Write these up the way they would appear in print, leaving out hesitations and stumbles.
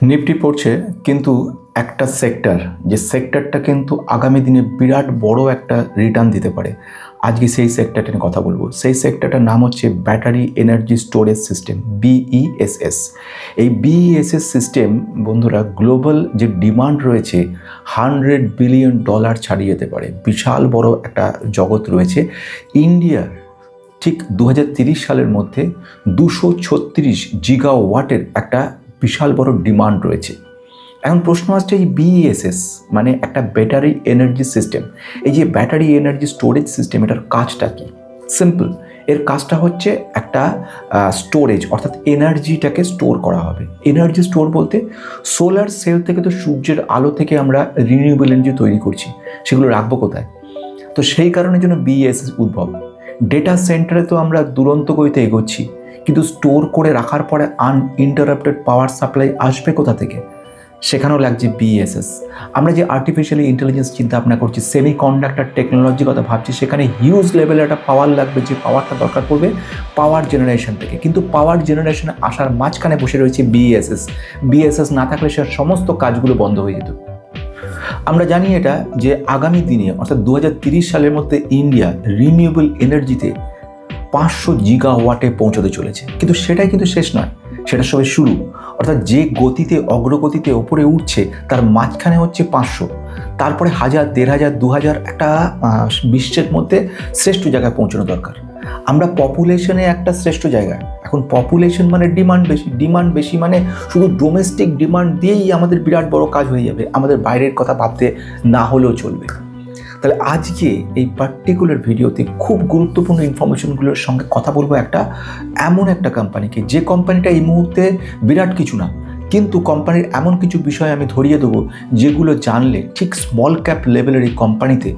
Nifty পড়ছে, কিন্তু একটা সেক্টর, যে সেক্টরটা কিন্তু আগামী দিনে বিরাট বড় একটা রিটার্ন দিতে পারে। আজকে সেই সেক্টরটা নিয়ে কথা বলবো। সেই সেক্টরটার নাম হচ্ছে ব্যাটারি এনার্জি স্টোরেজ সিস্টেম, বিইএসএস। এই বিইএসএস সিস্টেম বন্ধুরা, গ্লোবাল যে ডিমান্ড রয়েছে $100 বিলিয়ন ছাড়িয়ে যেতে পারে। বিশাল বড় একটা জগৎ রয়েছে। ইন্ডিয়ার ঠিক 2030 সালের মধ্যে 236 জিগাওয়াটের একটা বিশাল বড় ডিমান্ড রয়েছে। এখন প্রশ্ন আসছে, এই বিইএসএস মানে একটা ব্যাটারি এনার্জি সিস্টেম, এই যে ব্যাটারি এনার্জি স্টোরেজ সিস্টেম, এটার কাজটা কি? সিম্পল, এর কাজটা হচ্ছে একটা স্টোরেজ, অর্থাৎ এনার্জিটাকে স্টোর করা হবে। এনার্জি স্টোর বলতে সোলার সেল থেকে তো সূর্যের আলো থেকে আমরা রিনিউয়েবল এনার্জি তৈরি করছি, সেগুলো রাখবো কোথায়? তো সেই কারণের জন্য বিইএসএস উদ্ভব। ডেটা সেন্টারে তো আমরা দুরন্ত গতিতে এগোচ্ছি, কিন্তু স্টোর করে রাখার পরে আনইন্টারাপ্টেড পাওয়ার সাপ্লাই আসবে কোথা থেকে? সেখানেও লাগছে বিইএসএস। আমরা যে আর্টিফিশিয়াল ইন্টেলিজেন্স চিন্তা ভাবনা করছি, সেমি কন্ডাক্টর টেকনোলজির কথা ভাবছি, সেখানে হিউজ লেভেলের একটা পাওয়ার লাগবে, যে পাওয়ারটা দরকার পড়বে পাওয়ার জেনারেশন থেকে। কিন্তু পাওয়ার জেনারেশনে আসার মাঝখানে বসে রয়েছে বিইএসএস। বিইএসএস না থাকলে সে সমস্ত কাজগুলো বন্ধ হয়ে যেত। আমরা জানি এটা, যে আগামী দিনে অর্থাৎ 2030 সালের মধ্যে ইন্ডিয়া রিনিউয়েবল এনার্জিতে 500 জিগাওয়াটে পৌঁছতে চলেছে। কিন্তু সেটাই কিন্তু শেষ নয়, সেটা সবে শুরু। অর্থাৎ যে গতিতে অগ্রগতিতে ওপরে উঠছে, তার মাঝখানে হচ্ছে 500, তারপরে 1000, 1500, 2000 একটা বিশ্বের মধ্যে শ্রেষ্ঠ জায়গায় পৌঁছানো দরকার। আমরা পপুলেশনে একটা শ্রেষ্ঠ জায়গায়, এখন পপুলেশন মানে ডিমান্ড বেশি মানে শুধু ডোমেস্টিক ডিমান্ড দিয়েই আমাদের বিরাট বড় কাজ হয়ে যাবে, আমাদের বাইরের কথা ভাবতে না হলেও চলবে। তাহলে আজকে এই পার্টিকুলার ভিডিওতে খুব গুরুত্বপূর্ণ ইনফরমেশনগুলোর সঙ্গে কথা বলবো এমন একটা কোম্পানিকে, যে কোম্পানিটা এই মুহূর্তে বিরাট কিছু না, কিন্তু কোম্পানির এমন কিছু বিষয় আমি ধরিয়ে দেবো যেগুলো জানলে ঠিক স্মল ক্যাপ লেভেলের এই কোম্পানিতে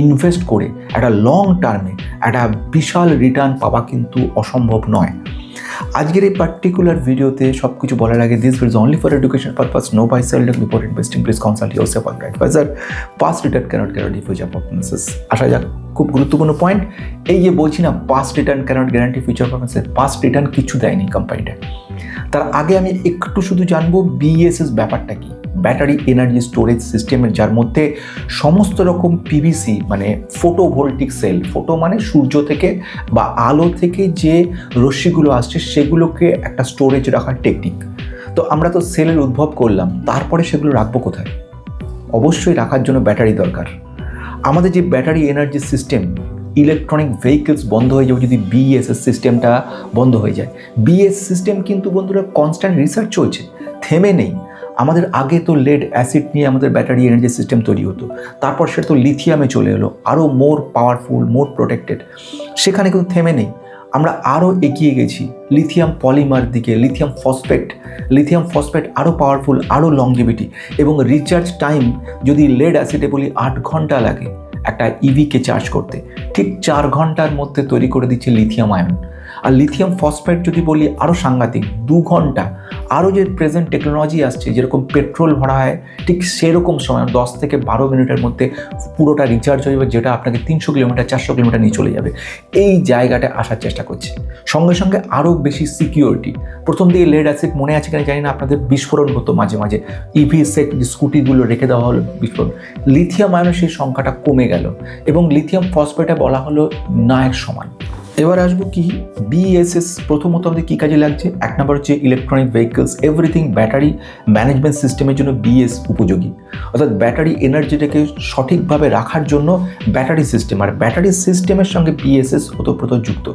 ইনভেস্ট করে একটা লং টার্মে একটা বিশাল রিটার্ন পাওয়া কিন্তু অসম্ভব নয়। আজকের এই পার্টিকুলার ভিডিওতে সব কিছু বলার আগে, this video is only for education purpose, no buy sell before investing, please consult yourself with advisor. Past return cannot guarantee future performances. আসা যাক, খুব গুরুত্বপূর্ণ পয়েন্ট। এই যে বলছি না, past return cannot guarantee future performances, past return কিছু দেয়নি কোম্পানিটা। তার আগে আমি একটু শুধু জানবো বিইএসএস ব্যাপারটা কি। ব্যাটারি এনার্জি স্টোরেজ সিস্টেমের, যার মধ্যে সমস্ত রকম পিভিসি মানে ফটোভোল্টিক সেল, ফটো মানে সূর্য থেকে বা আলো থেকে যে রশ্মিগুলো আসছে সেগুলোকে একটা স্টোরেজ রাখার টেকনিক। তো আমরা তো সেলের উদ্ভব করলাম, তারপরে সেগুলো রাখবো কোথায়? অবশ্যই রাখার জন্য ব্যাটারি দরকার। আমাদের যে battery energy system, electronic vehicles বন্ধ হয়ে যাবে যদি বিইএসএস সিস্টেমটা বন্ধ হয়ে যায়। বিএস সিস্টেম কিন্তু বন্ধুরা কনস্ট্যান্ট রিসার্চ চলছে, থেমে নেই। আমাদের আগে তো লেড অ্যাসিড নিয়ে আমাদের ব্যাটারি এনার্জি সিস্টেম তৈরি হতো, তারপর সেটা তো লিথিয়ামে চলে এলো, আরও মোর পাওয়ারফুল, মোর প্রোটেক্টেড। সেখানে কিন্তু থেমে নেই, আমরা আরও এগিয়ে গেছি লিথিয়াম পলিমার দিকে, লিথিয়াম ফসফেট আরও পাওয়ারফুল, আরও লংজিভিটি, এবং রিচার্জ টাইম যদি লেড অ্যাসিডে বলি 8 ঘন্টা লাগে একটা ইভিকে চার্জ করতে, ঠিক 4 ঘন্টার মধ্যে তৈরি করে দিচ্ছে লিথিয়াম আয়ন। আর লিথিয়াম ফসফেট যদি বলি আরও সাংঘাতিক, 2 ঘন্টা। আরও যে প্রেজেন্ট টেকনোলজি আসছে, যেরকম পেট্রোল ভরা হয় ঠিক সেরকম সময় 10 থেকে 12 মিনিটের মধ্যে পুরোটা রিচার্জ হয়ে যাবে, যেটা আপনাকে 300 কিলোমিটার 400 কিলোমিটার নিয়ে চলে যাবে। এই জায়গাটা আসার চেষ্টা করছে। সঙ্গে সঙ্গে আরও বেশি সিকিউরিটি। প্রথম দিকে লেড অ্যাসিড মনে আছে কিনা জানি না, আপনাদের বিস্ফোরণ হতো মাঝে মাঝে, ইভি সেট স্কুটিগুলো রেখে দেওয়া হলো বিস্ফোরণ। লিথিয়াম আয়নের সেই সংখ্যাটা কমে গেল, এবং লিথিয়াম ফসফেটে বলা হলো নায়ের সমান। এবার আসবো কি বিইএসএস প্রথমত আমাদের কী কাজে লাগছে। 1 নম্বর হচ্ছে electronic vehicles, everything battery management সিস্টেমের জন্য বিএস উপযোগী। অর্থাৎ ব্যাটারি এনার্জিটাকে সঠিকভাবে রাখার জন্য ব্যাটারি সিস্টেম, আর ব্যাটারি সিস্টেমের সঙ্গে বিএসএস ওতপ্রোত যুক্ত।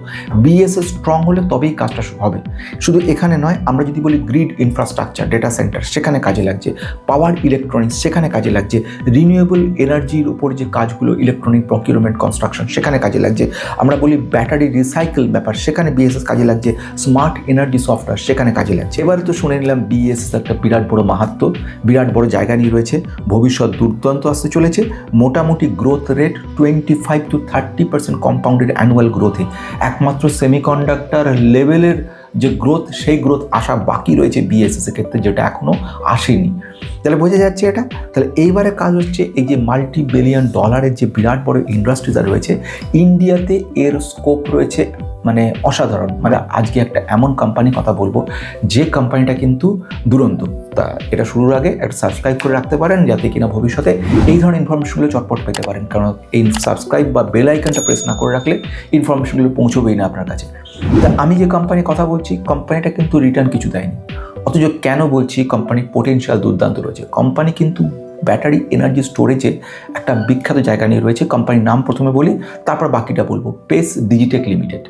বিএসএস স্ট্রং হলে তবেই কাজটা হবে। শুধু এখানে নয়, আমরা যদি বলি গ্রিড ইনফ্রাস্ট্রাকচার, ডেটা সেন্টার, সেখানে কাজে লাগছে। পাওয়ার ইলেকট্রনিক্স, সেখানে কাজে লাগছে। রিনিউয়েবল এনার্জির উপর যে কাজগুলো, ইলেকট্রনিক প্রকিউরমেন্ট, কনস্ট্রাকশন, সেখানে কাজে লাগছে। আমরা বলি ব্যাটারি রিসাইকেল ব্যাপার, সেখানে বিএসএস কাজে লাগছে। স্মার্ট এনার্জি সফটওয়্যার, সেখানে কাজে লাগছে। এবার তো শুনে নিলাম বিএসএস একটা বিরাট বড় মাহাত্ম্য, বিরাট বড় জায়গা নিয়ে রয়েছে, ভবিষ্যৎ দুর্দান্ত আসতে চলেছে। মোটামুটি growth rate 25 to 30% compounded annual গ্রোথে, একমাত্র সেমিকন্ডাক্টর লেভেলের যে গ্রোথ, সেই গ্রোথ আসা বাকি রয়েছে বিএসএস এর ক্ষেত্রে, যেটা এখনও আসেনি। তাহলে বোঝা যাচ্ছে এটা। তাহলে এইবারে কাজ হচ্ছে, এই যে $multi-billion যে বিরাট বড় ইন্ডাস্ট্রিটা রয়েছে ইন্ডিয়াতে, এর স্কোপ রয়েছে মানে অসাধারণ। মানে আজকে একটা এমন কোম্পানি কথা বলবো যে কোম্পানিটা কিন্তু দুরন্ত। তা এটা শুরুর আগে একটা সাবস্ক্রাইব করে রাখতে পারেন, যাতে কিনা ভবিষ্যতে এই ধরনের ইনফরমেশনগুলো চটপট পেতে পারেন, কারণ এই সাবস্ক্রাইব বা বেল আইকনটা প্রেস না করে রাখলে ইনফরমেশনগুলো পৌঁছবেই না আপনার কাছে। তা আমি যে কোম্পানির কথা বলছি, কোম্পানিটা কিন্তু রিটার্ন কিছু দেয়নি, অথচ কেন বলছি কোম্পানির পোটেনশিয়াল দুর্দান্ত রয়েছে। কোম্পানি কিন্তু ব্যাটারি এনার্জি স্টোরেজে একটা বিখ্যাত জায়গা নিয়ে রয়েছে। কোম্পানির নাম প্রথমে বলি, তারপর বাকিটা বলবো। Pace Digitech limited.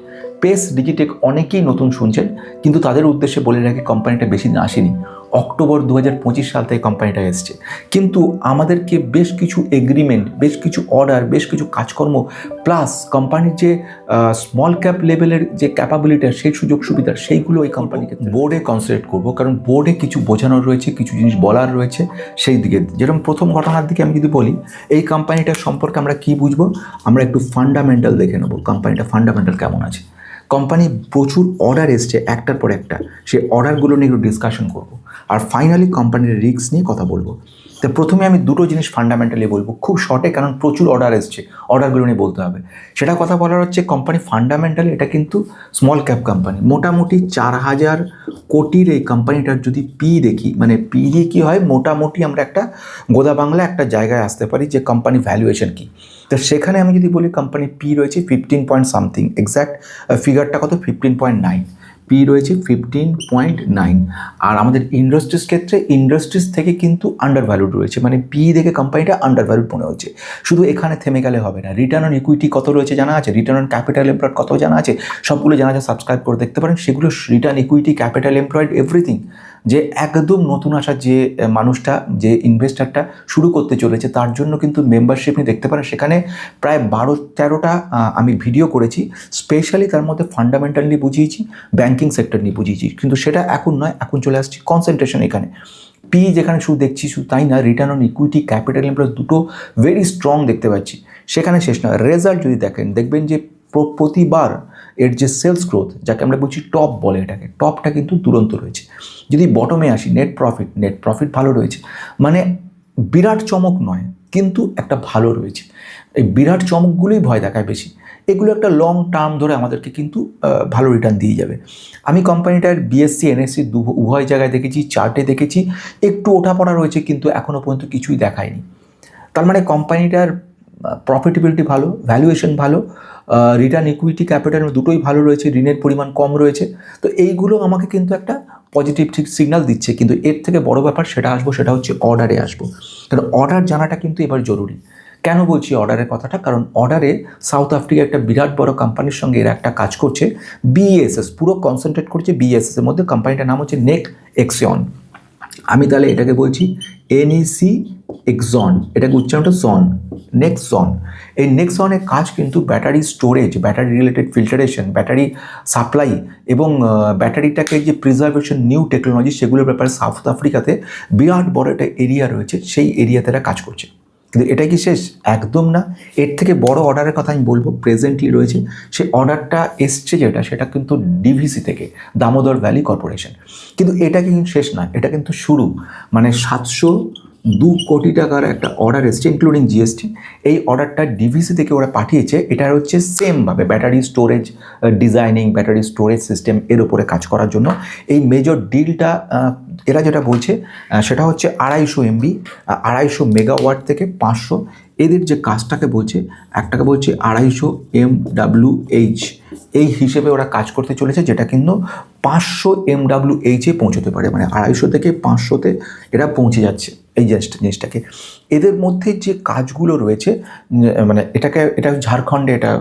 Pace Digitech অনেকেই নতুন শুনছেন, কিন্তু তাদের উদ্দেশ্যে বলে রাখি কোম্পানিটা বেশি দিন আসেনি। অক্টোবর 2025 সাল থেকে কোম্পানিটা এসছে, কিন্তু আমাদেরকে বেশ কিছু এগ্রিমেন্ট, বেশ কিছু অর্ডার, বেশ কিছু কাজকর্ম প্লাস কোম্পানির যে স্মল ক্যাপ লেভেলের যে ক্যাপাবিলিটি, সেই সুযোগ সুবিধা, সেইগুলো এই কোম্পানিকে বোর্ডে কনসেন্ট্রেট করবো, কারণ বোর্ডে কিছু বোঝানোর রয়েছে, কিছু জিনিস বলার রয়েছে সেই দিকে। যেরকম প্রথম ঘটনার দিকে আমি যদি বলি, এই কোম্পানিটা সম্পর্কে আমরা কি বুঝবো, আমরা একটু ফান্ডামেন্টাল দেখে নেবো কোম্পানিটা ফান্ডামেন্টাল কেমন আছে। কোম্পানি প্রচুর অর্ডার এসছে একটার পর একটা, সেই অর্ডারগুলো নিয়ে একটু ডিসকাশন করবো, আর ফাইনালি কোম্পানির রিস্ক নিয়ে কথা বলবো। তো প্রথমে আমি দুটো জিনিস ফান্ডামেন্টালি বলবো খুব শর্টে, কারণ প্রচুর অর্ডার এসছে, অর্ডারগুলো নিয়ে বলতে হবে। সেটা কথা বলার হচ্ছে কোম্পানি ফান্ডামেন্টালি এটা কিন্তু স্মল ক্যাপ কোম্পানি, মোটামুটি 4,000 কোটির এই কোম্পানিটার যদি পি দেখি, মানে পি দিয়ে কী হয়, মোটামুটি আমরা একটা গোদা বাংলা একটা জায়গায় আসতে পারি যে কোম্পানি ভ্যালুয়েশন কী। তো সেখানে আমি যদি বলি কোম্পানি পি রয়েছে 15 পয়েন্ট সামথিং, এক্স্যাক্ট ফিগারটা কত, 15.9, পি রয়েছে 15.9। আর আমাদের ইন্ডাস্ট্রিজ ক্ষেত্রে, ইন্ডাস্ট্রিজ থেকে কিন্তু আন্ডার ভ্যালুড রয়েছে, মানে পি দেখে কোম্পানিটা আন্ডার ভ্যালুড মনে হচ্ছে। শুধু এখানে থেমে গেলে হবে না, রিটার্ন অন ইকুইটি কত রয়েছে জানা আছে, রিটার্ন অন ক্যাপিটাল এমপ্লয়েড কত জানা আছে, সবগুলো জানা আছে, সাবস্ক্রাইব করে দেখতে পারেন সেগুলো। Return equity, capital employed, everything. যে একদম নতুন আসা যে মানুষটা, যে ইনভেস্টারটা শুরু করতে চলেছে, তার জন্য কিন্তু মেম্বারশিপ নিয়ে দেখতে পারেন, সেখানে প্রায় 12-13টা আমি ভিডিও করেছি, স্পেশালি তার মধ্যে ফান্ডামেন্টাল নিয়ে বুঝিয়েছি, ব্যাঙ্কিং সেক্টর নিয়ে বুঝিয়েছি। কিন্তু সেটা এখন নয়, এখন চলে আসছি কনসেন্ট্রেশন এখানে। পি যেখানে শুধু দেখছি, শুধু তাই না, return on equity, capital employed দুটো ভেরি স্ট্রং দেখতে পাচ্ছি। সেখানে শেষ নয়, রেজাল্ট যদি দেখেন, দেখবেন যে প্রতিবার এর যে সেলস গ্রোথ, যাকে আমরা বলছি টপ বলে, এটাকে টপটা কিন্তু দুরন্ত রয়েছে। যদি বটমে আসি, নেট প্রফিট ভালো রয়েছে, মানে বিরাট চমক নয়, কিন্তু একটা ভালো রয়েছে। এই বিরাট চমকগুলোই ভয় দেখায় বেশি, এগুলো একটা লং টার্ম ধরে আমাদেরকে কিন্তু ভালো রিটার্ন দিয়ে যাবে। আমি কোম্পানিটার বিএসসি এনএসসি উভয় জায়গায় দেখেছি, চার্টে দেখেছি, একটু ওঠাপড়া রয়েছে, কিন্তু এখনও পর্যন্ত কিছুই দেখায়নি। তার মানে কোম্পানিটার প্রফিটেবিলিটি ভালো, ভ্যালুয়েশন ভালো, রিটার্ন ইকুইটি ক্যাপিটাল দুটোই ভালো রয়েছে, ঋণের পরিমাণ কম রয়েছে। তো এইগুলো আমাকে কিন্তু একটা পজিটিভ ঠিক সিগন্যাল দিচ্ছে। কিন্তু এর থেকে বড় ব্যাপার সেটা হচ্ছে অর্ডারে আসবো। কারণ অর্ডার জানাটা কিন্তু এবার জরুরি। কেন বলছি অর্ডারের কথাটা, কারণ অর্ডারে সাউথ আফ্রিকা একটা বিরাট বড় কোম্পানির সঙ্গে এরা একটা কাজ করছে, বিএসএস, পুরো কনসেন্ট্রেট করছে বিএসএস এর মধ্যে। কোম্পানিটার নাম হচ্ছে নেক এক্সিয়ন। আমি তাহলে এটাকে বলছি এনইসি এক্সন, এটাকে উচ্চারণটা জন, নেক্সন। এই নেক্সনের কাজ কিন্তু battery storage, battery related filtration, battery supply এবং ব্যাটারিটাকে যে প্রিজার্ভেশন, নিউ টেকনোলজি, সেগুলোর ব্যাপারে সাউথ আফ্রিকাতে বিরাট বড় একটা এরিয়া রয়েছে, সেই এরিয়াতে এরা কাজ করছে। কিন্তু এটা কি শেষ? একদম না। এর থেকে বড় অর্ডারের কথা আমি বলবো, প্রেজেন্টলি রয়েছে। সেই অর্ডারটা এসছে সেটা কিন্তু ডিভিসি থেকে, দামোদর ভ্যালি কর্পোরেশন। কিন্তু এটা কিন্তু শেষ না, এটা কিন্তু শুরু। মানে 702 কোটি টাকার একটা অর্ডার এসছে ইনক্লুডিং জিএসটি। এই অর্ডারটা ডিভিসি থেকে ওরা পাঠিয়েছে। এটা হচ্ছে সেমভাবে battery storage designing, battery storage system এর উপরে কাজ করার জন্য। এই মেজর ডিলটা এরা যেটা বলছে সেটা হচ্ছে 250 MB, 250 মেগাওয়াট থেকে 500। এদের যে কাজটাকে বলছে, একটাকে বলছে 250 MWH, এই হিসেবে ওরা কাজ করতে চলেছে, যেটা কিন্তু 500 MWH পৌঁছতে পারে। মানে 250 থেকে 500-তে এরা পৌঁছে যাচ্ছে এই জিনিসটাকে। এদের মধ্যে যে কাজগুলো রয়েছে, মানে এটা ঝাড়খণ্ডে এটা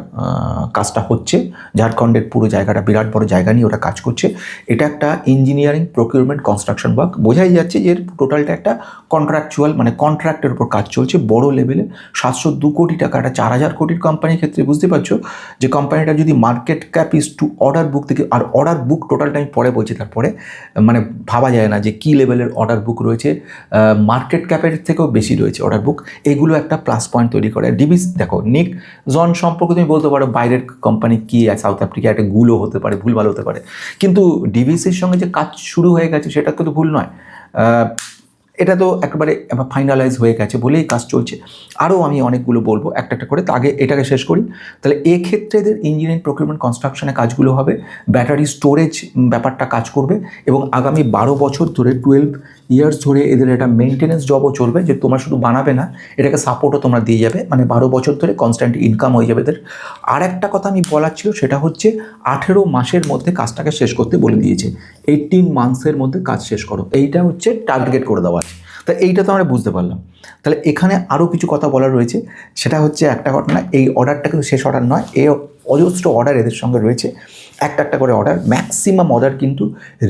কাজটা হচ্ছে। ঝাড়খণ্ডের পুরো জায়গাটা, বিরাট বড় জায়গা নিয়ে ওরা কাজ করছে। এটা একটা ইঞ্জিনিয়ারিং, প্রকিউরমেন্ট, কনস্ট্রাকশন ওয়ার্ক। বোঝাই যাচ্ছে যে টোটালটা একটা কন্ট্রাকচুয়াল, মানে কন্ট্রাক্টের উপর কাজ চলছে বড় লেভেলে। 702 কোটি টাকা, একটা 4000 কোটির কোম্পানির ক্ষেত্রে বুঝতে পারছো যে কোম্পানিটা যদি market cap is to order book থেকে, আর অর্ডার বুক টোটালটা আমি পরে বলছি, তারপরে মানে ভাবা যায় না যে কী লেভেলের অর্ডার বুক রয়েছে, মার্কেট ক্যাপের থেকেও বেশি রয়েছে অর্ডার বুক। এগুলো একটা প্লাস পয়েন্ট তৈরি করে। ডিভিসি দেখো, নিক জন সম্পর্কে তুমি বলতে পারো বাইরের কোম্পানি কি, সাউথ আফ্রিকা একটা গুলো হতে পারে, ভুল ভালো হতে পারে, কিন্তু ডিভিসির সঙ্গে যে কাজ শুরু হয়ে গেছে সেটা তো ভুল নয়। এটা তো একেবারে ফাইনালাইজ হয়ে গেছে বলেই কাজ চলছে। আরও আমি অনেকগুলো বলবো একটা একটা করে, আগে এটাকে শেষ করি। তাহলে এক্ষেত্রে এদের ইঞ্জিনিয়ারিং প্রকিউরমেন্ট কনস্ট্রাকশনের কাজগুলো হবে, ব্যাটারি স্টোরেজ ব্যাপারটা কাজ করবে, এবং আগামী 12 বছর ধরে 12 ইয়ার্স ধরে এদের একটা মেনটেনেন্স জবও চলবে, যে তোমরা শুধু বানাবে না, এটাকে সাপোর্টও তোমরা দিয়ে যাবে, মানে 12 বছর ধরে কনস্ট্যান্ট ইনকাম হয়ে যাবে এদের। আর একটা কথা আমি বলার ছিল, সেটা হচ্ছে 18 মাসের মধ্যে কাজটাকে শেষ করতে বলে দিয়েছে। 18 মান্থসের মধ্যে কাজ শেষ করো, এইটা হচ্ছে টার্গেট করে দেওয়া আছে। তা এইটা তো আমরা বুঝতে পারলাম। তাহলে এখানে আরও কিছু কথা বলার রয়েছে, সেটা হচ্ছে একটা ঘটনা, এই অর্ডারটা কিন্তু শেষ অর্ডার নয়, এই অজস্র অর্ডার এদের সঙ্গে রয়েছে, একটা একটা করে অর্ডার, ম্যাক্সিমাম অর্ডার কিন্তু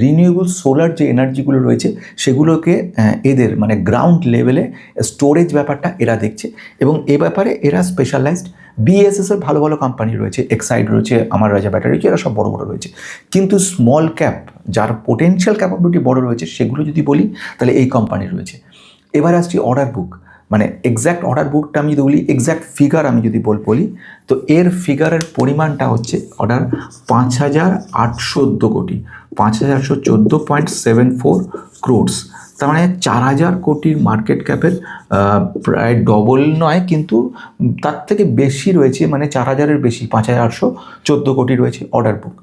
রিনিউয়েবল সোলার যে এনার্জিগুলো রয়েছে সেগুলোকে এদের মানে গ্রাউন্ড লেভেলে স্টোরেজ ব্যাপারটা এরা দেখছে, এবং এ ব্যাপারে এরা স্পেশালাইজড। বিএসএসের ভালো ভালো কোম্পানি রয়েছে, এক্সাইড রয়েছে, আমার রাজা ব্যাটারি রয়েছে, এরা সব বড় বড় রয়েছে। কিন্তু স্মল ক্যাপ যার পোটেনশিয়াল ক্যাপাবিলিটি বড় রয়েছে, সেগুলো যদি বলি তাহলে এই কোম্পানি রয়েছে। এবার আসছি অর্ডার বুক, মানে এক্স্যাক্ট অর্ডার বুকটা আমি যদি বলি, এক্স্যাক্ট ফিগার আমি যদি বলি, তো এর ফিগারের পরিমাণটা হচ্ছে অর্ডার 5,814 কোটি, 5,814.74 ক্রোডস, তার মানে 4,000 কোটির মার্কেট ক্যাপের প্রায় ডবল নয়, কিন্তু তার থেকে বেশি রয়েছে, মানে 4,000-এর বেশি, 5,814 কোটি রয়েছে অর্ডার বুক।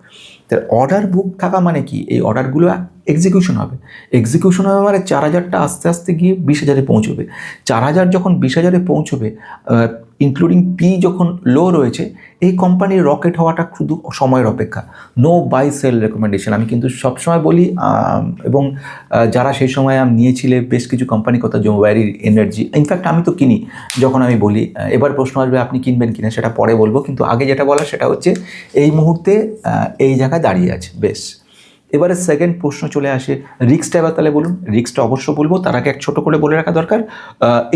তার অর্ডার বুক থাকা মানে কি, এই অর্ডারগুলো এক্সিকিউশন হবে, মানে 4,000টা আস্তে আস্তে গিয়ে 20,000-এ পৌঁছবে। 4,000 যখন 20,000-এ পৌঁছবে, ইনক্লুডিং পি যখন লো রয়েছে, এই কোম্পানির রকেট হওয়াটা শুধু সময়ের অপেক্ষা। নো বাই সেল রেকমেন্ডেশন আমি কিন্তু সবসময় বলি, এবং যারা সেই সময় আমি নিয়েছিলে বেশ কিছু কোম্পানি, কথা জোম্যারি এনার্জি, ইনফ্যাক্ট আমি তো কিনি, যখন আমি বলি এবার প্রশ্ন আসবে আপনি কিনবেন কিনা, সেটা পরে বলবো, কিন্তু আগে যেটা বলা সেটা হচ্ছে এই মুহূর্তে এই জায়গায় দাঁড়িয়ে আছে বেশ। এবারে সেকেন্ড প্রশ্ন চলে আসে, রিস্কটা এবার তাহলে বলুন। রিস্কটা অবশ্য বলবো, তার আগে এক ছোটো করে বলে রাখা দরকার,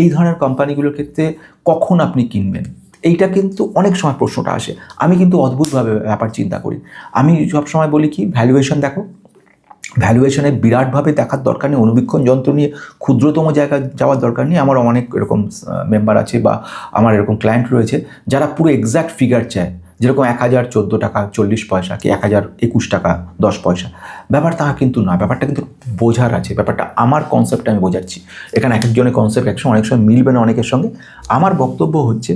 এই ধরনের কোম্পানিগুলোর ক্ষেত্রে কখন আপনি কিনবেন, এইটা কিন্তু অনেক সময় প্রশ্নটা আসে। আমি কিন্তু অদ্ভুতভাবে ব্যাপার চিন্তা করি। আমি সবসময় বলি কি, ভ্যালুয়েশন দেখো, ভ্যালুয়েশনে বিরাটভাবে দেখার দরকার নেই, অনুবীক্ষণ যন্ত্র নিয়ে ক্ষুদ্রতম জায়গায় যাওয়ার দরকার নেই। আমার অনেক এরকম মেম্বার আছে বা আমার এরকম ক্লায়েন্ট রয়েছে যারা পুরো এক্স্যাক্ট ফিগার চায়, যেরকম 1,014 টাকা 40 পয়সা কি 1,021 টাকা 10 পয়সা, ব্যাপার তা কিন্তু না, ব্যাপারটা কিন্তু বোঝার আছে। ব্যাপারটা আমার কনসেপ্টে আমি বোঝাচ্ছি, এখানে এক একজনের কনসেপ্ট একসময় অনেক সময় মিলবে না অনেকের সঙ্গে। আমার বক্তব্য হচ্ছে,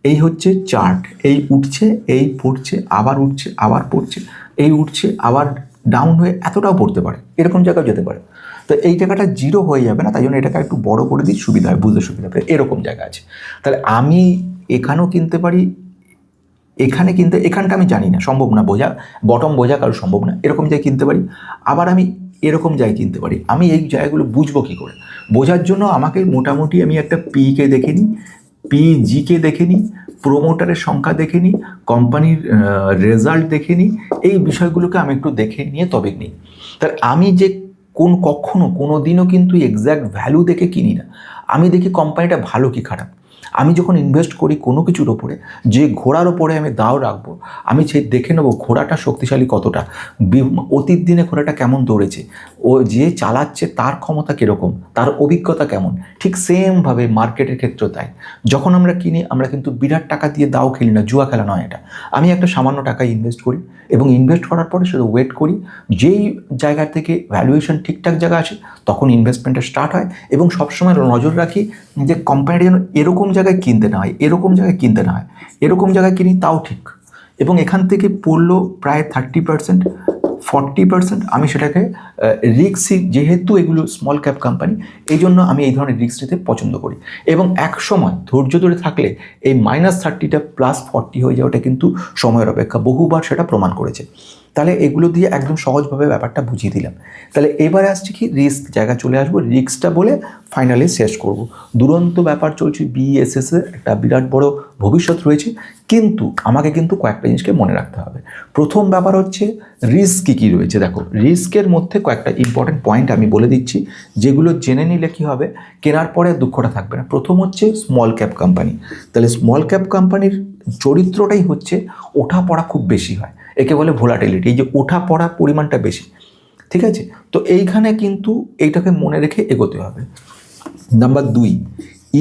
এই হচ্ছে চার্ট, এই উঠছে, এই পড়ছে, আবার উঠছে, আবার পড়ছে, এই উঠছে, আবার ডাউন হয়ে এতটাও পড়তে পারে, এরকম জায়গায় যেতে পারে। তো এই জায়গাটা জিরো হয়ে যাবে না, তাই জন্য এটাকে একটু বড় করে দিই, সুবিধা হয়, বুঝতে সুবিধা হবে, এরকম জায়গা আছে। তাহলে আমি এখানেও কিনতে পারি, এখানে কিনতে, এখানটা আমি জানি না, সম্ভব না বোঝা, বটম বোঝা কারো সম্ভব না, এরকম জায়গায় কিনতে পারি, আবার আমি এরকম জায়গায় কিনতে পারি। আমি এই জায়গাগুলো বুঝবো কী করে? বোঝার জন্য আমাকে মোটামুটি আমি একটা পিকে দেখে নিই, পিজিকে দেখে নিই, প্রোমোটারের সংখ্যা দেখে নিই, কোম্পানির রেজাল্ট দেখে নিই, এই বিষয়গুলোকে আমি একটু দেখে নিয়ে তবে নিই। তার আমি যে কখনো কোনো দিনও কিন্তু এক্স্যাক্ট ভ্যালু দেখে কিনি না, আমি দেখি কোম্পানিটা ভালো কি খারাপ। আমি যখন ইনভেস্ট করি কোনো কিছুর ওপরে, যে ঘোড়ার ওপরে আমি দাও রাখবো, আমি সেই দেখে নেবো ঘোড়াটা শক্তিশালী কতটা, অতীত দিনে ঘোড়াটা কেমন দৌড়েছে, ও যে চালাচ্ছে তার ক্ষমতা কীরকম, তার অভিজ্ঞতা কেমন। ঠিক সেমভাবে মার্কেটের ক্ষেত্রেও তাই। যখন আমরা কিনি, আমরা কিন্তু বিরাট টাকা দিয়ে দাও খেলি না, জুয়া খেলা নয় এটা। আমি একটা সামান্য টাকায় ইনভেস্ট করি, এবং ইনভেস্ট করার পরে শুধু ওয়েট করি, যেই জায়গা থেকে ভ্যালুয়েশন ঠিকঠাক জায়গা আসে তখন ইনভেস্টমেন্টটা স্টার্ট হয়, এবং সবসময় নজর রাখি যে কোম্পানিটা যেন এরকম জায়গায় কিনতে না হয়, এরকম জায়গায় কিনতে না হয়, এরকম জায়গায় কিনি তাও ঠিক। এবং এখান থেকে পড়লো প্রায় 30%, 40%, আমি সেটাকে রিস্ক, যেহেতু এগুলো স্মল ক্যাপ কোম্পানি, এই জন্য আমি এই ধরনের রিস্ক নিতে পছন্দ করি। এবং এক সময় ধৈর্য ধরে থাকলে এই -30টা +40 হয়ে যাওয়াটা কিন্তু সময়ের অপেক্ষা, বহুবার সেটা প্রমাণ করেছে। তাহলে এগুলো দিয়ে একদম সহজভাবে ব্যাপারটা বুঝিয়ে দিলাম। তাহলে এবারে আসছে কি, রিস্ক জায়গা চলে আসবো, রিস্কটা বলে ফাইনালি শেষ করব। দুরন্ত ব্যাপার চলছে, বিএসএসের একটা বিরাট বড় ভবিষ্যৎ রয়েছে, কিন্তু আমাকে কিন্তু কয়েকটা জিনিসকে মনে রাখতে হবে। প্রথম ব্যাপার হচ্ছে রিস্ক কী রয়েছে। দেখো, রিস্কের মধ্যে কয়েকটা ইম্পর্টেন্ট পয়েন্ট আমি বলে দিচ্ছি, যেগুলো জেনে নিলে কী হবে, কেনার পরে দুঃখটা থাকবে না। প্রথম হচ্ছে স্মল ক্যাপ কোম্পানি। তাহলে স্মল ক্যাপ কোম্পানির চরিত্রটাই হচ্ছে ওঠা পড়া খুব বেশি হয়, একে বলে ভোলাটিলিটি, এই যে ওঠা পড়া পরিমাণটা বেশি, ঠিক আছে? তো এইখানে কিন্তু এইটাকে মনে রেখে এগোতে হবে। নাম্বার 2,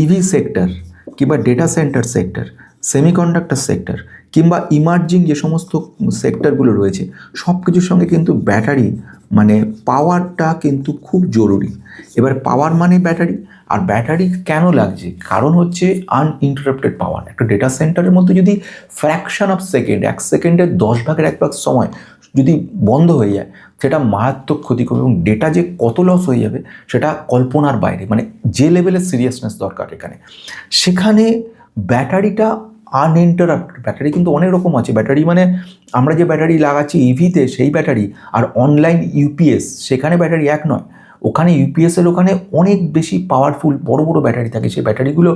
ইভি সেক্টর কিংবা data centre sector, semiconductor sector কিংবা ইমার্জিং যে সমস্ত সেক্টরগুলো রয়েছে, সব কিছুর সঙ্গে কিন্তু ব্যাটারি মানে পাওয়ারটা কিন্তু খুব জরুরি। এবার পাওয়ার মানে ব্যাটারি, আর ব্যাটারি কেন লাগছে, কারণ হচ্ছে আনইন্টারাপ্টেড পাওয়ার। একটা ডেটা সেন্টারের মধ্যে যদি ফ্র্যাকশন অফ সেকেন্ড, 1 সেকেন্ডের 10 ভাগের 1 ভাগ সময় যদি বন্ধ হয়ে যায়, সেটা মারাত্মক ক্ষতি করবে, এবং ডেটা যে কত লস হয়ে যাবে সেটা কল্পনার বাইরে, মানে যে লেভেলের সিরিয়াসনেস দরকার এখানে। সেখানে ব্যাটারিটা আনইন্টারাপ্টেড, ব্যাটারি কিন্তু অনেক রকম আছে। ব্যাটারি মানে আমরা যে ব্যাটারি লাগাচ্ছি ইভিতে সেই ব্যাটারি, আর অনলাইন ইউপিএস সেখানে ব্যাটারি এক নয়। ওখানে ইউপিএসের ওখানে অনেক বেশি পাওয়ারফুল বড় বড় ব্যাটারি থাকে। সেই ব্যাটারিগুলো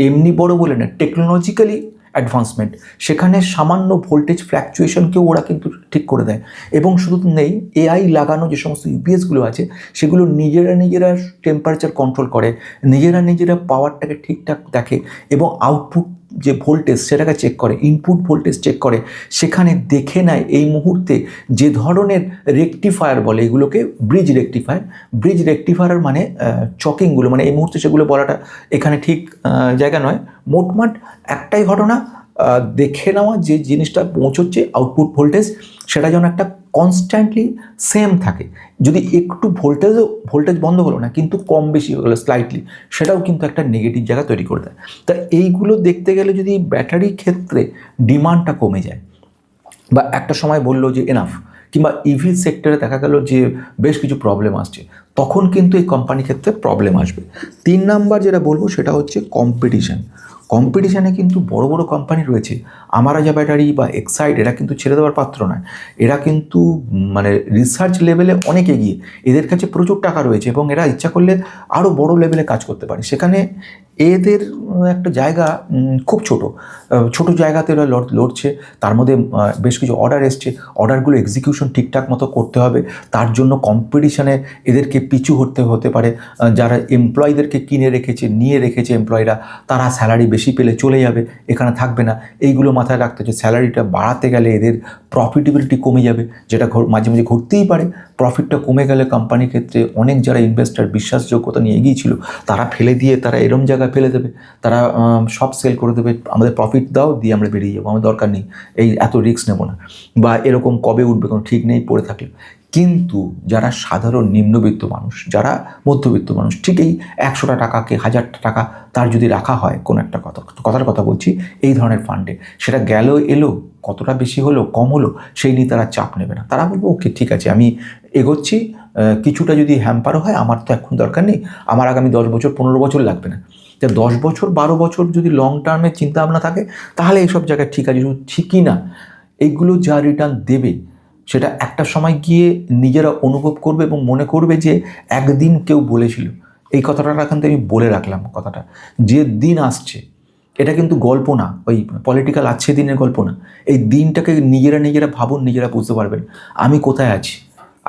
এমনি বড় বলে না, টেকনোলজিক্যালি অ্যাডভান্সমেন্ট, সেখানে সামান্য ভোল্টেজ ফ্ল্যাকচুয়েশনকেও ওরা কিন্তু ঠিক করে দেয়। এবং শুধু নেই, এআই লাগানো যে সমস্ত ইউপিএসগুলো আছে সেগুলো নিজেরা টেম্পারেচার কন্ট্রোল করে, নিজেরা পাওয়ারটাকে ঠিকঠাক দেখে, এবং আউটপুট যে ভোল্টেজ সেটাকে চেক করে, ইনপুট ভোল্টেজ চেক করে, সেখানে দেখে নেয় এই মুহূর্তে যে ধরনের রেকটিফায়ার বলে এগুলোকে, ব্রিজ রেকটিফায়ার মানে চকিংগুলো, মানে এই মুহূর্তে সেগুলো বলাটা এখানে ঠিক জায়গা নয়। মোটমাট একটাই ঘটনা, দেখে নেওয়া যে জিনিসটা পৌঁছচ্ছে আউটপুট ভোল্টেজ, সেটা যেন একটা কনস্ট্যান্টলি সেম থাকে। যদি একটু ভোল্টেজ বন্ধ হলো না, কিন্তু কম বেশি হয়ে গেলো স্লাইটলি, সেটাও কিন্তু একটা নেগেটিভ জায়গা তৈরি করে দেয়। তা এইগুলো দেখতে গেলে যদি ব্যাটারির ক্ষেত্রে ডিমান্ডটা কমে যায়, বা একটা সময় বললো যে এনাফ, কিংবা ইভি সেক্টরে দেখা গেল যে বেশ কিছু প্রবলেম আসছে, তখন কিন্তু এই কোম্পানির ক্ষেত্রে প্রবলেম আসবে। 3 নাম্বার যেটা বলবো সেটা হচ্ছে কম্পিটিশানে কিন্তু বড় বড় কোম্পানি রয়েছে, আমারাজা ব্যাটারি বা এক্সাইড, এরা কিন্তু ছেড়ে দেওয়ার পাত্র নয়। এরা কিন্তু মানে রিসার্চ লেভেলে অনেক এগিয়ে, এদের কাছে প্রচুর টাকা রয়েছে, এবং এরা ইচ্ছা করলে আরও বড় লেভেলে কাজ করতে পারে। সেখানে এদের একটা জায়গা খুব ছোট জায়গাতে এরা লড়ছে। তার মধ্যে বেশ কিছু অর্ডার এসছে, অর্ডারগুলো এক্সিকিউশন ঠিকঠাক মতো করতে হবে। তার জন্য কম্পিটিশানে এদেরকে পিছু হতে পারে। যারা এমপ্লয়ীদেরকে নিয়ে রেখেছে এমপ্লয়িরা, তারা স্যালারি বেশি পেলে চলে যাবে, এখানে থাকবে না। এইগুলো মাথায় রাখতে হচ্ছে। স্যালারিটা বাড়াতে গেলে এদের প্রফিটেবিলিটি কমে যাবে, যেটা মাঝে মাঝে ঘটতেই পারে। প্রফিটটা কমে গেলে কোম্পানির ক্ষেত্রে অনেক যারা ইনভেস্টার বিশ্বাসযোগ্যতা নিয়ে এগিয়েছিল, তারা ফেলে দিয়ে তারা এরম জায়গায় ফেলে দেবে, তারা সব সেল করে দেবে, আমাদের প্রফিট দাও, দিয়ে আমরা বেরিয়ে যাবো, আমার দরকার নেই, এত রিস্ক নেবো না, বা এরকম কবে উঠবে কোনো ঠিক নেই, পড়ে থাকলে। কিন্তু যারা সাধারণ নিম্নবিত্ত মানুষ, যারা মধ্যবিত্ত মানুষ, ঠিক এই 100টা টাকাকে 1000 টাকা তার যদি রাখা হয় কোনো একটা কথার কথা বলছি, এই ধরনের ফান্ডে, সেটা এলো কতটা বেশি হলো কম হলো সেই নিয়ে তারা চাপ নেবে না। তারা বলবো ওকে ঠিক আছে, আমি এগোচ্ছি, কিছুটা যদি হ্যাম্পারও হয় আমার তো এখন দরকার নেই, আমার আগামী 10 বছর 15 বছর লাগবে না। 10 বছর 12 বছর যদি লং টার্মের চিন্তা ভাবনা থাকে, তাহলে এইসব জায়গায় ঠিক আছে। ঠিকই না, এইগুলো যা রিটার্ন দেবে সেটা একটা সময় গিয়ে নিজেরা অনুভব করবে, এবং মনে করবে যে একদিন কেউ বলেছিল। এই কথাটা কিন্তু আমি বলে রাখলাম, কথাটা যে দিন আসছে, এটা কিন্তু গল্প না, ওই পলিটিক্যাল আছে দিনের গল্প না। এই দিনটাকে নিজেরা ভাবুন, নিজেরা বুঝতে পারবেন আমি কোথায় আছি।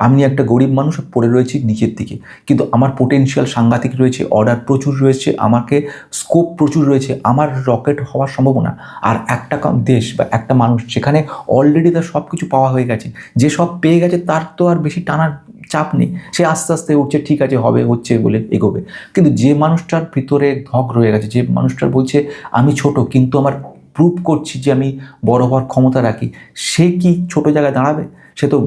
আমি একটা গরিব মানুষ, পড়ে রয়েছি নিচের দিকে, কিন্তু আমার পোটেনশিয়াল সাংঘাতিক রয়েছে, অর্ডার প্রচুর রয়েছে, আমাকে স্কোপ প্রচুর রয়েছে, আমার রকেট হওয়ার সম্ভাবনা। আর একটা দেশ বা একটা মানুষ যেখানে অলরেডি তার সব কিছু পাওয়া হয়ে গেছে, যে সব পেয়ে গেছে, তার তো আর বেশি টানার চাপ নেই, সে আস্তে আস্তে উঠছে, ঠিক আছে হচ্ছে বলে এগোবে। কিন্তু যে মানুষটার ভিতরে ধক রয়ে গেছে, যে মানুষটার বলছে আমি ছোট কিন্তু আমার প্রুভ করছি যে আমি বড় হওয়ার ক্ষমতা রাখি, সে কি ছোট জায়গায় দাঁড়াবে? সে তো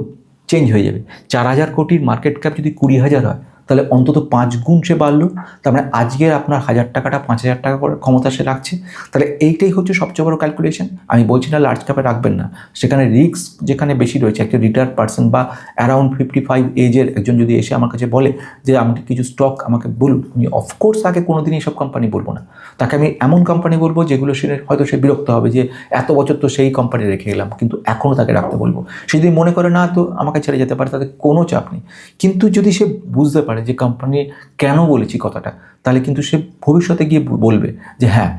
চেঞ্জ হয়ে যাবে। 4000 কোটির মার্কেট ক্যাপ যদি 20,000 হয়, তাহলে অন্তত 5 গুণ সে বাড়লো। তার মানে আজকের আপনার 1000 টাকাটা 5000 টাকা করে ক্ষমতা সে রাখছে। তাহলে এইটাই হচ্ছে সবচেয়ে বড় ক্যালকুলেশন। আমি বলছি না লার্জ ক্যাপে রাখবেন না, সেখানে রিস্ক যেখানে বেশি রয়েছে। একটা রিটায়ার্ড পার্সন বা অ্যারাউন্ড 55 এজের একজন যদি এসে আমার কাছে বলে যে আমাকে কিছু স্টক আমাকে বলুন, আমি অফকোর্স তাকে কোনোদিনই সব কোম্পানি বলবো না। তাকে আমি এমন কোম্পানি বলবো যেগুলো সে হয়তো সে বিরক্ত হবে যে এত বছর তো সেই কোম্পানি রেখে গেলাম, কিন্তু এখনও তাকে রাখতে বলবো। সে যদি মনে করে না তো আমাকে ছেড়ে যেতে পারে, তাদের কোনো চাপ নেই। কিন্তু যদি সে বুঝতে পারে যে কোম্পানি কেন বলেছি কথাটা, তাহলে কিন্তু সে ভবিষ্যতে গিয়ে বলবে যে হ্যাঁ।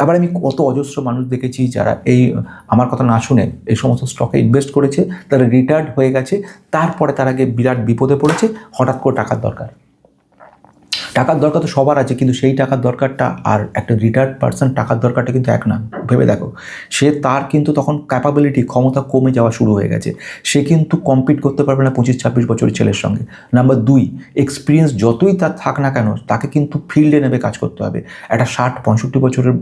আবার আমি কত অজস্র মানুষ দেখেছি যারা এই আমার কথা না শুনে এই সমস্ত স্টকে ইনভেস্ট করেছে, তারা রিটায়ার্ড হয়ে গেছে, তারপরে তারা গিয়ে বিরাট বিপদে পড়েছে, হঠাৎ করে টাকার দরকার। টাকার দরকার তো সবার আছে, কিন্তু সেই টাকার দরকারটা আর একটা রিটায়ার্ড পার্সন টাকার দরকারটা কিন্তু এক না। ভেবে দেখো, সে তার কিন্তু তখন ক্যাপাবিলিটি, ক্ষমতা কমে যাওয়া শুরু হয়ে গেছে। সে কিন্তু কম্পিট করতে পারবে না 25-26 বছরের ছেলের সঙ্গে। নাম্বার 2, এক্সপিরিয়েন্স যতই তার থাক না কেন, তাকে কিন্তু ফিল্ডে নেমে কাজ করতে হবে। একটা 60-65 বছরের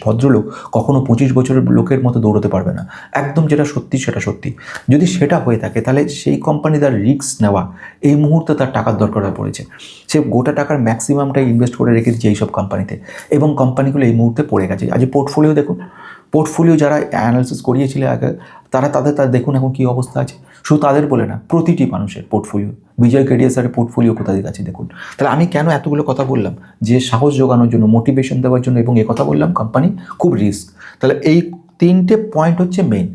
ভদ্রলোক কখনো 25 বছরের লোকের মতো দৌড়তে পারবে না। একদম যেটা সত্যি সেটা সত্যি। যদি সেটা হয়ে থাকে, তাহলে সেই কোম্পানি তার রিস্ক নেওয়া, এই মুহূর্তে তার টাকার দরকার হয়ে পড়েছে। সে গোটা টাকার ম্যাক্সিমামটাই ইনভেস্ট করে রেখে দিচ্ছে এইসব কোম্পানিতে, এবং কোম্পানিগুলো এই মুহূর্তে পড়ে গেছে। আজ পোর্টফোলিও দেখুন, পোর্টফোলিও যারা অ্যানালিসিস করিয়েছিল আগে, তারা তাদের দেখুন এখন কী অবস্থা আছে। শুধু তাদের বলে না, প্রতিটি মানুষের পোর্টফোলিও, বিজয় কেডিয়া স্যারের পোর্টফোলিও কোথায় আছে দেখুন। তাহলে আমি কেন এতগুলো কথা বললাম? যে সাহস জোগানোর জন্য, মোটিভেশন দেওয়ার জন্য, এবং কথা বললাম কোম্পানি খুব রিস্ক। তাহলে এই 3টে পয়েন্ট হচ্ছে মেইন।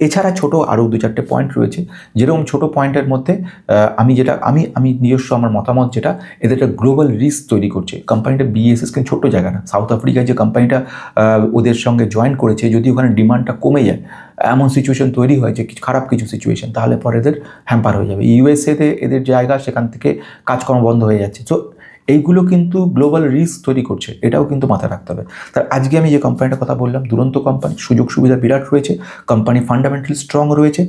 এছাড়া ছোটো আরও 2-4টে পয়েন্ট রয়েছে। যেরকম ছোটো পয়েন্টের মধ্যে আমি নিজস্ব আমার মতামত যেটা, এদের একটা গ্লোবাল রিস্ক তৈরি করছে কোম্পানিটা। বিএসএস কিন্তু ছোট্ট জায়গা না। সাউথ আফ্রিকায় যে কোম্পানিটা ওদের সঙ্গে জয়েন করেছে, যদি ওখানে ডিমান্ডটা কমে যায়, এমন সিচুয়েশন তৈরি হয় যে খারাপ কিছু সিচুয়েশন, তাহলে পরে এদের হ্যাম্পার হয়ে যাবে। ইউএসএতে এদের জায়গা, সেখান থেকে কাজকর্ম বন্ধ হয়ে যাচ্ছে। সো এইগুলো কিন্তু গ্লোবাল রিস্ক তৈরি করছে, এটাও কিন্তু মাথায় রাখতে হবে। তার আজকে আমি যে কোম্পানিটার কথা বললাম, দুরন্ত কোম্পানি, সুযোগ সুবিধা বিরাট রয়েছে, কোম্পানি ফান্ডামেন্টালি স্ট্রং রয়েছে।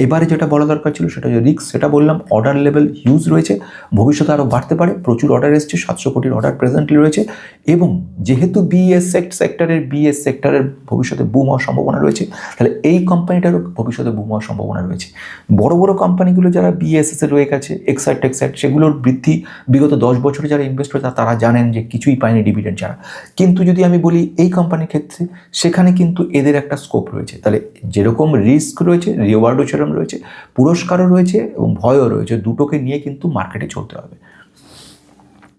এবারে যেটা বলা দরকার ছিল সেটা যে রিস্ক, সেটা বললাম। অর্ডার লেভেল হিউজ রয়েছে, ভবিষ্যতে আরও বাড়তে পারে। প্রচুর অর্ডার এসছে, 700 কোটির অর্ডার প্রেজেন্টলি রয়েছে। এবং যেহেতু বিএস সেক্টরের ভবিষ্যতে বুম হওয়ার সম্ভাবনা রয়েছে, তাহলে এই কোম্পানিটারও ভবিষ্যতে বুম হওয়ার সম্ভাবনা রয়েছে। বড় বড় কোম্পানিগুলো যারা বিএসএসে রয়ে গেছে, এক্সাইট সেগুলোর বৃদ্ধি বিগত 10 বছরে যারা ইনভেস্ট করে তারা জানেন যে কিছুই পায়নি ডিভিডেন্ড ছাড়া। কিন্তু যদি আমি বলি এই কোম্পানির ক্ষেত্রে, সেখানে কিন্তু এদের একটা স্কোপ রয়েছে। তাহলে যেরকম রিস্ক রয়েছে, রিওয়ার্ডও সেরকম রয়েছে, পুরস্কারও রয়েছে এবং ভয়ও রয়েছে। দুটোকে নিয়ে কিন্তু মার্কেটে চলতে হবে।